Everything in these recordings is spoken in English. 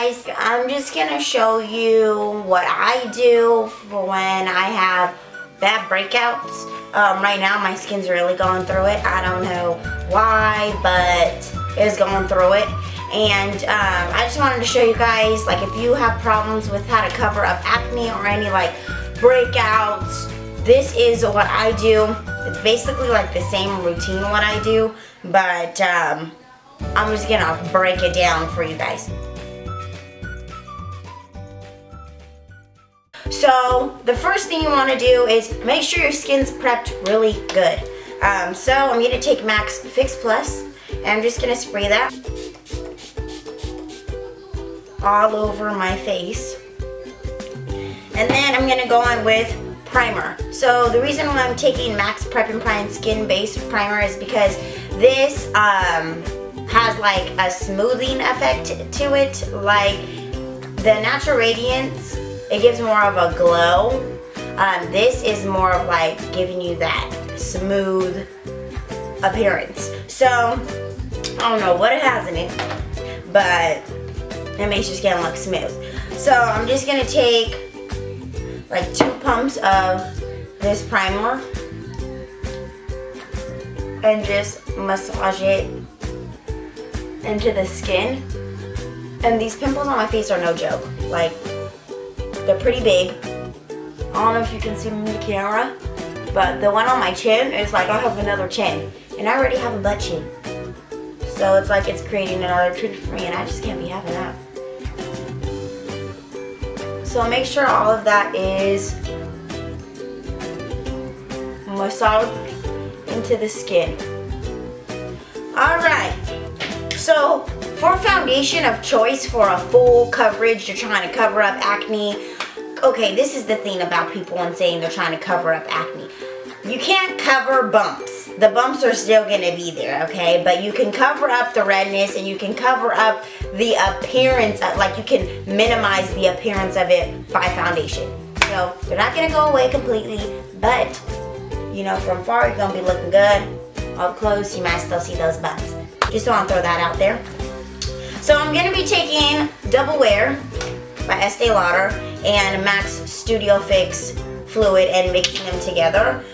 guys, I'm just gonna show you what I do for when I have bad breakouts. Right now my skin's really going through it. I don't know why, but it's going through it. And I just wanted to show you guys, like, if you have problems with how to cover up acne or any like breakouts, this is what I do. It's basically like the same routine what I do, but I'm just gonna break it down for you guys. So the first thing you want to do is make sure your skin's prepped really good. So I'm gonna take Max Fix Plus, and I'm just gonna spray that all over my face. And then I'm gonna go on with primer. So the reason why I'm taking Max Prep and Prime Skin Base Primer is because this has like a smoothing effect to it. Like the Natural Radiance, it gives more of a glow. This is more of like giving you that smooth appearance. So I don't know what it has in it, but it makes your skin look smooth. So I'm just gonna take like 2 pumps of this primer and just massage it into the skin. And these pimples on my face are no joke. Like, they're pretty big. I don't know if you can see them in the camera, but the one on my chin is like I have another chin, and I already have a butt chin. So it's like it's creating another chin for me, and I just can't be having that. So make sure all of that is massaged into the skin. Alright, so for foundation of choice for a full coverage, you're trying to cover up acne. Okay, this is the thing about people and saying they're trying to cover up acne. You can't cover bumps. The bumps are still gonna be there, okay? But you can cover up the redness, and you can cover up the appearance, like you can minimize the appearance of it by foundation. So they're not gonna go away completely, but you know, from far you're gonna be looking good. Up close, you might still see those bumps. Just want to throw that out there. So I'm gonna be taking Double Wear by Estee Lauder and Max Studio Fix Fluid and mixing them together.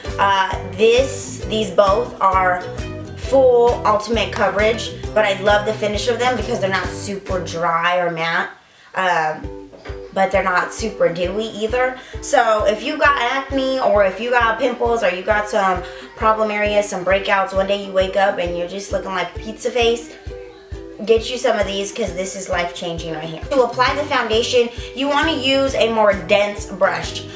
These both are full ultimate coverage, but I love the finish of them because they're not super dry or matte, but they're not super dewy either. So if you got acne, or if you got pimples, or you got some problem areas, some breakouts, one day you wake up and you're just looking like pizza face, get you some of these because this is life changing right here. To apply the foundation, you want to use a more dense brush.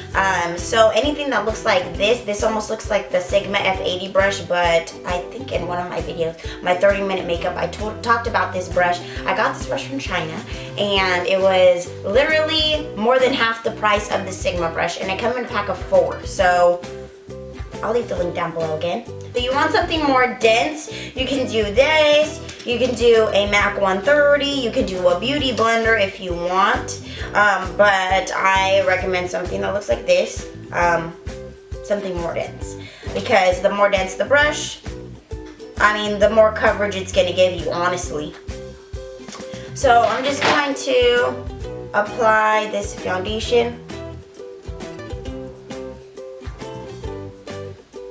So anything that looks like this almost looks like the Sigma F80 brush, but I think in one of my videos, my 30-minute makeup, I talked about this brush. I got this brush from China, and it was literally more than half the price of the Sigma brush, and it comes in a pack of 4. So I'll leave the link down below again. So you want something more dense, you can do this. You can do a MAC 130, you can do a beauty blender if you want, but I recommend something that looks like this, something more dense, because the more dense the brush, I mean, the more coverage it's going to give you, honestly. So I'm just going to apply this foundation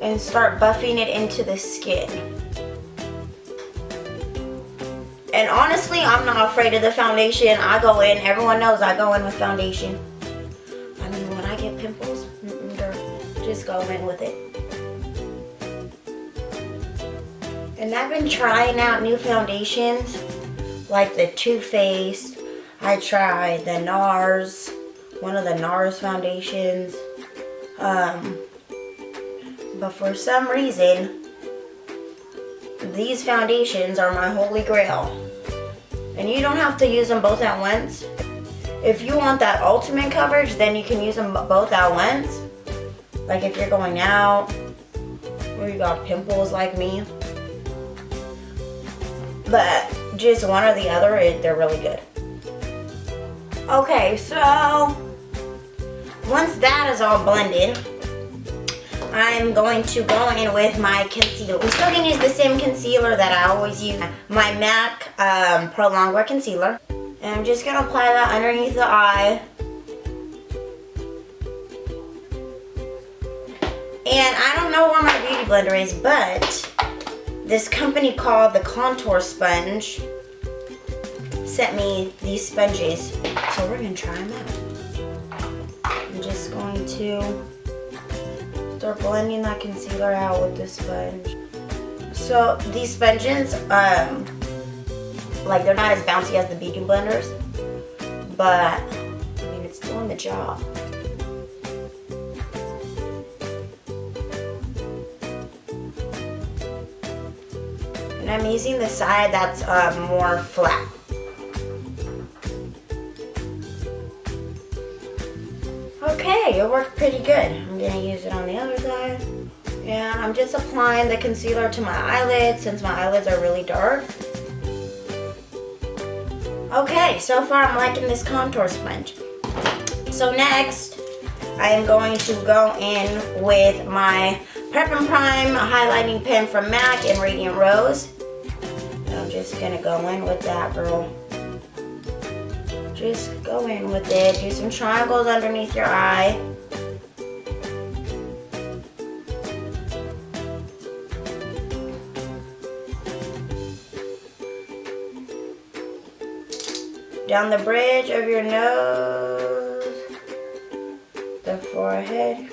and start buffing it into the skin. And honestly, I'm not afraid of the foundation. I go in, everyone knows I go in with foundation. I mean, when I get pimples, just go in with it. And I've been trying out new foundations, like the Too Faced. I tried the NARS, one of the NARS foundations. But for some reason, these foundations are my holy grail. And you don't have to use them both at once. If you want that ultimate coverage, then you can use them both at once. Like if you're going out, or you got pimples like me. But just one or the other, they're really good. Okay, so once that is all blended, I'm going to go in with my concealer. I'm still going to use the same concealer that I always use, my MAC Pro Longwear Concealer. And I'm just gonna apply that underneath the eye. And I don't know where my beauty blender is, but this company called the Contour Sponge sent me these sponges. So we're gonna try them out. I'm just going to start blending that concealer out with this sponge. So these sponges, like they're not as bouncy as the beauty blenders, but I mean it's doing the job. And I'm using the side that's more flat. Okay, it worked pretty good. I'm gonna use it on the other side. And I'm just applying the concealer to my eyelids since my eyelids are really dark. Okay, so far I'm liking this contour sponge. So next, I am going to go in with my Prep and Prime highlighting pen from MAC in Radiant Rose. I'm just gonna go in with that, girl. Just go in with it. Do some triangles underneath your eye. Down the bridge of your nose, the forehead,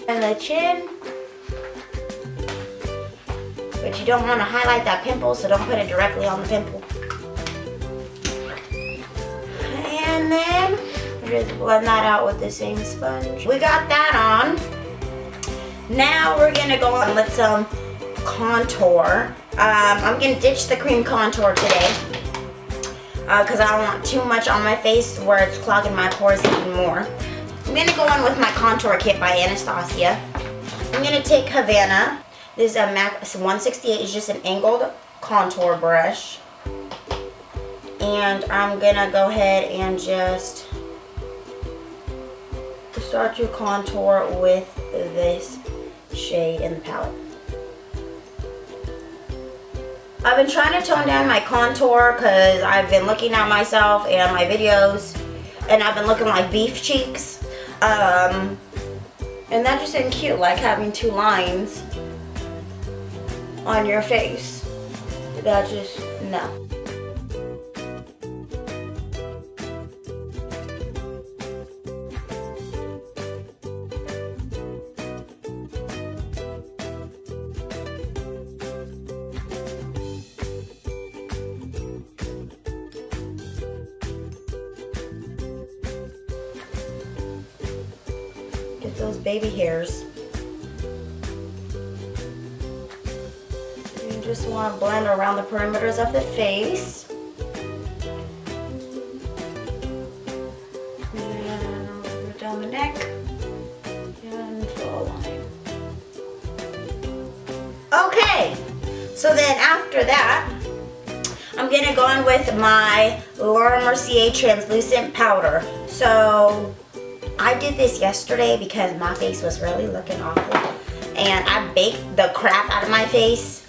and the chin. But you don't want to highlight that pimple, so don't put it directly on the pimple. And then just blend that out with the same sponge. We got that on. Now we're gonna go on with some contour. I'm gonna ditch the cream contour today because I don't want too much on my face where it's clogging my pores even more. I'm gonna go in with my contour kit by Anastasia. I'm gonna take Havana. This is a MAC 168. It's just an angled contour brush. And I'm gonna go ahead and just start to contour with this shade in the palette. I've been trying to tone down my contour because I've been looking at myself and my videos and I've been looking like beef cheeks. And that just isn't cute, like having two lines on your face. That just, no. Get those baby hairs. You just want to blend around the perimeters of the face. And go down the neck and draw a line. Okay, so then after that, I'm gonna go in with my Laura Mercier translucent powder. So I did this yesterday because my face was really looking awful and I baked the crap out of my face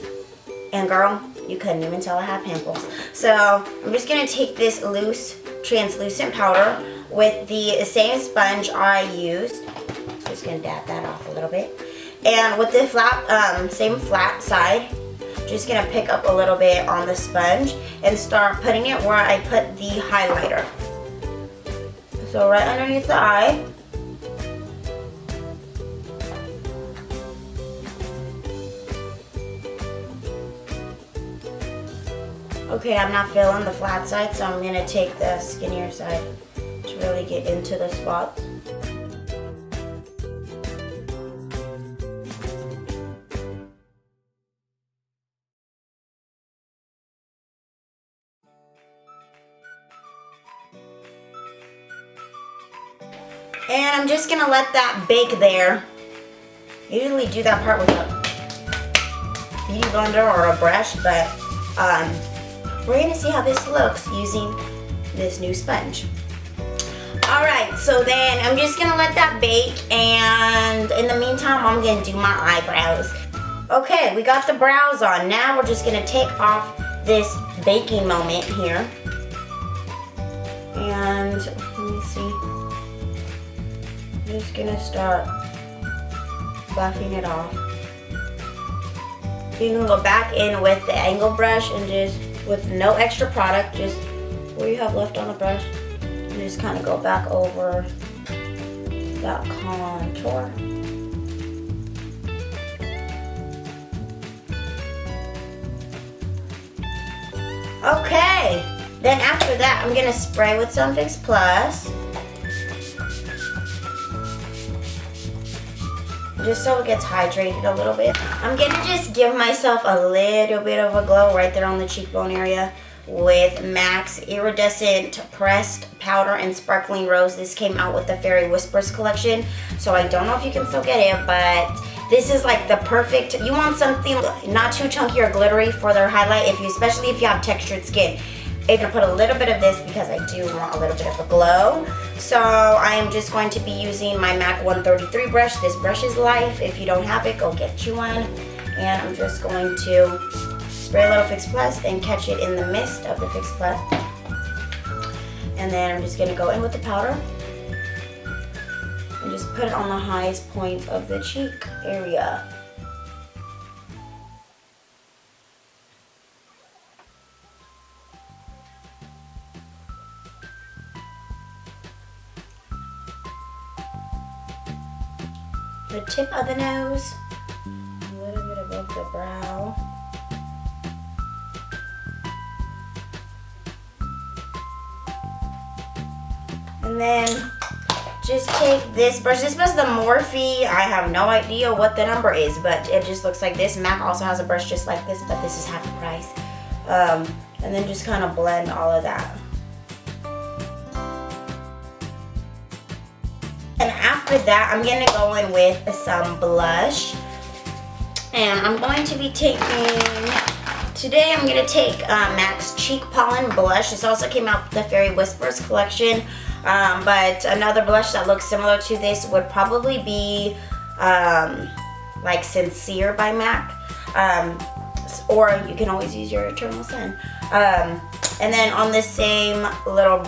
and girl, you couldn't even tell I had pimples. So I'm just gonna take this loose translucent powder with the same sponge I used. Just gonna dab that off a little bit. And with the flat, same flat side, just gonna pick up a little bit on the sponge and start putting it where I put the highlighter. So right underneath the eye. Okay, I'm not feeling the flat side, so I'm gonna take the skinnier side to really get into the spot. And I'm just gonna let that bake there. Usually do that part with a beauty blender or a brush, but we're gonna see how this looks using this new sponge. Alright, so then I'm just gonna let that bake, and in the meantime I'm gonna do my eyebrows. Okay, we got the brows on. Now we're just gonna take off this baking moment here. And let me see. I'm just gonna start buffing it off. You can go back in with the angle brush and just, with no extra product, just what you have left on the brush, and just kind of go back over that contour. Okay, then after that, I'm gonna spray with some Fix Plus. Just so it gets hydrated a little bit. I'm gonna just give myself a little bit of a glow right there on the cheekbone area with MAC's Iridescent Pressed Powder and Sparkling Rose. This came out with the Fairy Whispers collection, so I don't know if you can still get it, but this is like the perfect, you want something not too chunky or glittery for their highlight, especially if you have textured skin. If you put a little bit of this, because I do want a little bit of a glow. So I am just going to be using my MAC 133 brush. This brush is life. If you don't have it, go get you one. And I'm just going to spray a little Fix Plus and catch it in the mist of the Fix Plus. And then I'm just going to go in with the powder and just put it on the highest point of the cheek area. The tip of the nose, a little bit above the brow. And then just take this brush. This was the Morphe. I have no idea what the number is, but it just looks like this. MAC also has a brush just like this, but this is half the price. And then just kind of blend all of that. And after that, I'm gonna go in with some blush. And I'm going to be today I'm gonna take MAC's Cheek Pollen Blush. This also came out with the Fairy Whispers collection. But another blush that looks similar to this would probably be like Sincere by MAC. Or you can always use your Eternal Sun. And then on this same little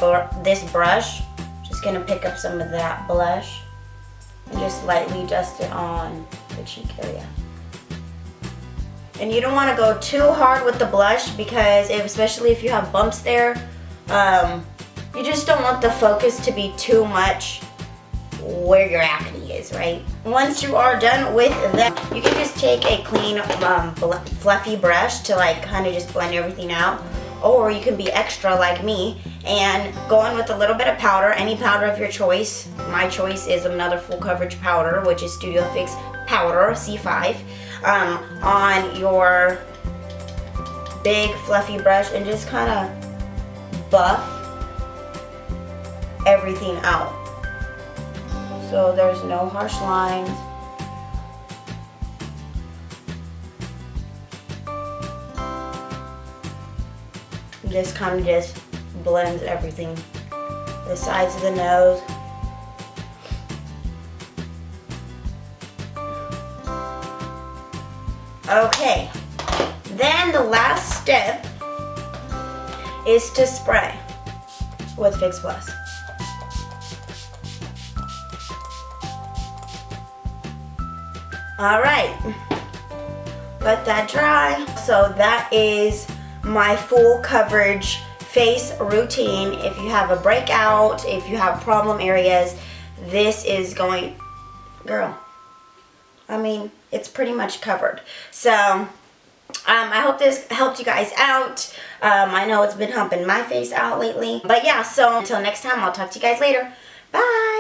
this brush, just gonna pick up some of that blush and just lightly dust it on the cheek area. And you don't want to go too hard with the blush because especially if you have bumps there, you just don't want the focus to be too much where your acne is, right? Once you are done with that, you can just take a clean fluffy brush to like kind of just blend everything out. Or you can be extra like me and go in with a little bit of powder, any powder of your choice. My choice is another full coverage powder, which is Studio Fix Powder C5, on your big fluffy brush and just kind of buff everything out. So there's no harsh lines. This kind of just blends everything. The sides of the nose. Okay, then the last step is to spray with Fix Plus. All right, let that dry. So that is my full coverage face routine. If you have a breakout, if you have problem areas, this is going, girl, I mean, it's pretty much covered. So I hope this helped you guys out. I know it's been humping my face out lately, but yeah, so until next time, I'll talk to you guys later. Bye.